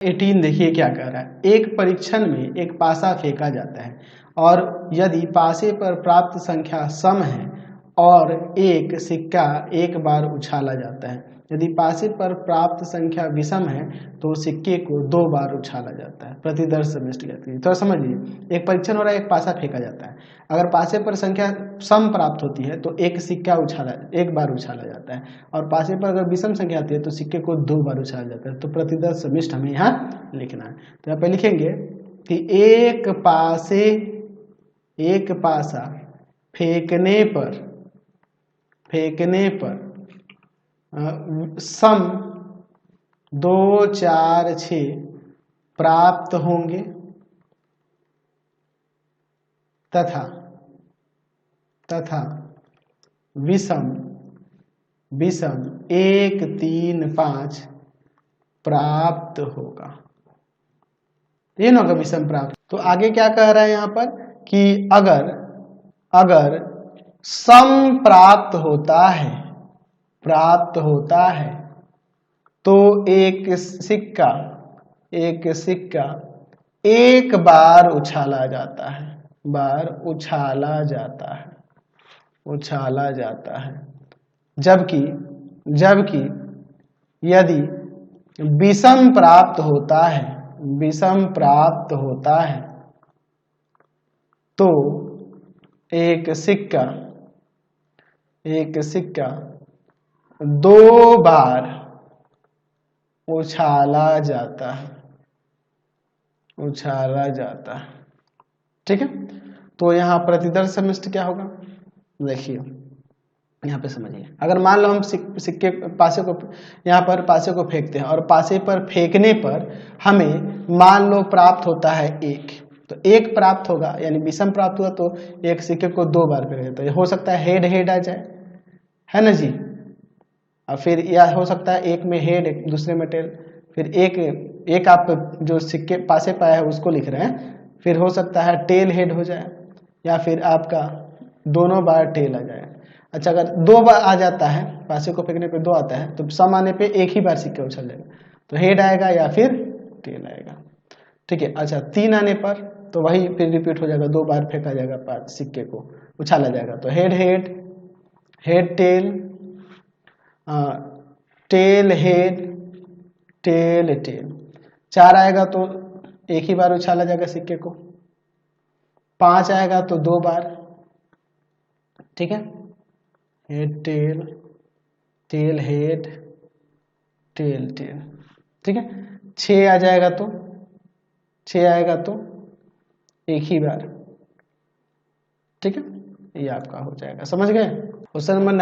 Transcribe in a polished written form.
18 देखिए क्या कह रहा है। एक परीक्षण में एक पासा फेंका जाता है और यदि पासे पर प्राप्त संख्या सम है और एक सिक्का एक बार उछाला जाता है। यदि पासे पर प्राप्त संख्या विषम है तो सिक्के को 2 बार उछाला जाता है। प्रतिदर्श समष्टि कहती है। थोड़ा समझिए, एक परीक्षण हो रहा है, एक पासा फेंका जाता है। अगर पासे पर संख्या सम प्राप्त होती है तो एक सिक्का एक बार उछाला जाता है, और पासे पर अगर विषम संख्या आती है तो सिक्के को 2 बार उछाला जाता है। तो प्रतिदर्श समिष्ट हमें यहाँ लिखना है। तो यहाँ पे लिखेंगे कि एक पासा फेंकने पर सम 2, 4, 6 प्राप्त होंगे तथा विषम 1, 3, 5 प्राप्त होगा। ये ना होगा विषम प्राप्त। तो आगे क्या कह रहा है यहाँ पर कि अगर सम प्राप्त होता है तो एक सिक्का एक बार उछाला जाता है। जबकि यदि विषम प्राप्त होता है तो एक सिक्का 2 बार उछाला जाता है। ठीक है। तो यहाँ प्रतिदर्श समिष्ट क्या होगा, देखिए यहाँ पे समझिए। अगर मान लो हम सिक्के पासे को फेंकते हैं और पासे पर फेंकने पर हमें मान लो प्राप्त होता है 1, तो 1 प्राप्त होगा, यानी विषम प्राप्त हुआ तो एक सिक्के को 2 बार फेंका जाता है। हो सकता है हेड आ जाए, है ना जी। और फिर यह हो सकता है एक में हेड दूसरे में टेल, फिर एक आप जो सिक्के पासे पाया है उसको लिख रहे हैं, फिर हो सकता है टेल हेड हो जाए, या फिर आपका दोनों बार टेल आ जाए। अच्छा, अगर 2 बार आ जाता है, पासे को फेंकने पे 2 आता है, तो सम आने पे एक ही बार सिक्का उछल जाएगा, तो हेड आएगा या फिर टेल आएगा। ठीक है। अच्छा, 3 आने पर तो वही फिर रिपीट हो जाएगा, 2 बार फेंका जाएगा, सिक्के को उछाला जाएगा, तो head tail, tail head, tail 4 आएगा तो एक ही बार उछाला जाएगा सिक्के को। 5 आएगा तो 2 बार। ठीक है, हेड टेल हेड, टेल। ठीक है। 6 आ जाएगा तो एक ही बार। ठीक है, ये आपका हो जाएगा। समझ गए। Question number